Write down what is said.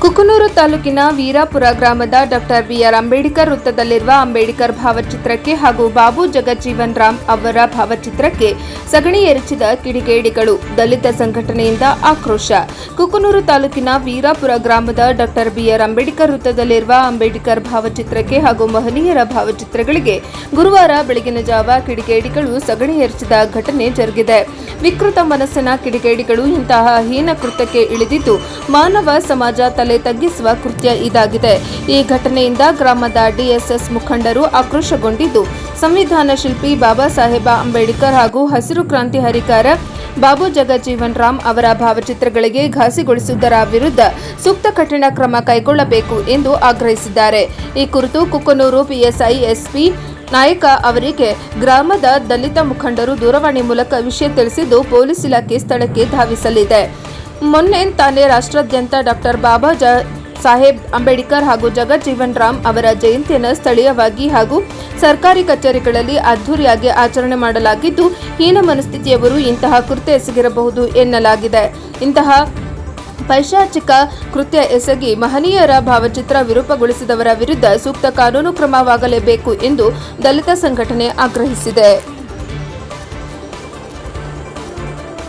ಕುಕನೂರು ತಾಲೂಕಿನ ವೀರಾಪುರ ಗ್ರಾಮದ doctor B R Ambedkar ವೃತ್ತದಲ್ಲಿರುವ Ambedkar ಭಾವಚಿತ್ರಕ್ಕೆ ಹಾಗೂ ಬಾಬು ಜಗಜ್ಜೀವನ್ ರಾಮ್ ಅವರ ಭಾವಚಿತ್ರಕ್ಕೆ ಸಗಣಿ ಎರಚಿದ ಕಿಡಿಗೇಡಿಗಳು. ದಲಿತ ಸಂಘಟನೆಯಿಂದ ಆಕ್ರೋಶ. ಕುಕನೂರು ತಾಲೂಕಿನ ವೀರಾಪುರ ಗ್ರಾಮದ ಡಾಕ್ಟರ್ ಬಿಆರ್ ಅಂಬೇಡ್ಕರ್ ವೃತ್ತದಲ್ಲಿರುವ ಅಂಬೇಡ್ಕರ್ ಭಾವಚಿತ್ರಕ್ಕೆ ಹಾಗೂ ಮಹನೀಯರ ಭಾವಚಿತ್ರಗಳಿಗೆ ಗುರುವಾರ ಬೆಳಗಿನ ಜಾವ ಕಿಡಿಗೇಡಿಗಳು ಸಗಣಿ ಎರಚಿದ ಘಟನೆ ಜರುಗಿದೆ. ವಿಕೃತ ಮನಸ್ಸಿನ ಕಿಡಿಗೇಡಿಗಳು ಇಂತಹ ಹೀನ ಕೃತ್ಯಕ್ಕೆ ಇಳಿದಿದ್ದು ಮಾನವ ಸಮಾಜ ತಲೆ ತಗ್ಗಿಸುವ ಕೃತ್ಯ ಇದಾಗಿದೆ. ಈ ಘಟನೆಯಿಂದ ಗ್ರಾಮದ ಡಿಎಸ್ಎಸ್ ಮುಖಂಡರು ಆಕ್ರೋಶಗೊಂಡಿದ್ದು, ಸಂವಿಧಾನ ಶಿಲ್ಪಿ ಬಾಬಾ ಸಾಹೇಬ ಅಂಬೇಡ್ಕರ್ ಹಾಗೂ ಹಸಿರು ಕ್ರಾಂತಿ ಹರಿಕಾರ ಬಾಬು ಜಗಜ್ಜೀವನ್ ರಾಮ್ ಅವರ ಭಾವಚಿತ್ರಗಳಿಗೆ ಘಾಸಿಗೊಳಿಸುವುದರ ವಿರುದ್ಧ ಸೂಕ್ತ ಕಠಿಣ ಕ್ರಮ ಕೈಗೊಳ್ಳಬೇಕು ಎಂದು ಆಗ್ರಹಿಸಿದ್ದಾರೆ. ಈ ಕುರಿತು ಕುಕನೂರು ಪಿಎಸ್ಐ ಎಸ್ಪಿ ನಾಯಕ ಅವರಿಗೆ ಗ್ರಾಮದ ದಲಿತ ಮುಖಂಡರು ದೂರವಾಣಿ ಮೂಲಕ ವಿಷಯ ತಿಳಿಸಿದ್ದು, ಪೊಲೀಸ್ ಇಲಾಖೆ ಸ್ಥಳಕ್ಕೆ ಧಾವಿಸಲಿದೆ. ಮೊನ್ನೆ ತಾನೇ ರಾಷ್ಟ್ರಾದ್ಯಂತ ಡಾಕ್ಟರ್ ಬಾಬಾ ಸಾಹೇಬ್ ಅಂಬೇಡ್ಕರ್ ಹಾಗೂ ಜಗಜ್ಜೀವನ್ ರಾಮ್ ಅವರ ಜಯಂತಿಯನ್ನು ಸ್ಥಳೀಯವಾಗಿ ಹಾಗೂ ಸರ್ಕಾರಿ ಕಚೇರಿಗಳಲ್ಲಿ ಅದ್ದೂರಿಯಾಗಿ ಆಚರಣೆ ಮಾಡಲಾಗಿದ್ದು, ಹೀನ ಮನಸ್ಥಿತಿಯವರು ಇಂತಹ ಕೃತ್ಯ ಎಸಗಿರಬಹುದು ಎನ್ನಲಾಗಿದೆ. ಇಂತಹ ಪೈಶಾಚಿಕ ಕೃತ್ಯ ಎಸಗಿ ಮಹನೀಯರ ಭಾವಚಿತ್ರ ವಿರೂಪಗೊಳಿಸಿದವರ ವಿರುದ್ಧ ಸೂಕ್ತ ಕಾನೂನು ಕ್ರಮವಾಗಲೇಬೇಕು ಎಂದು ದಲಿತ ಸಂಘಟನೆ ಆಗ್ರಹಿಸಿದೆ.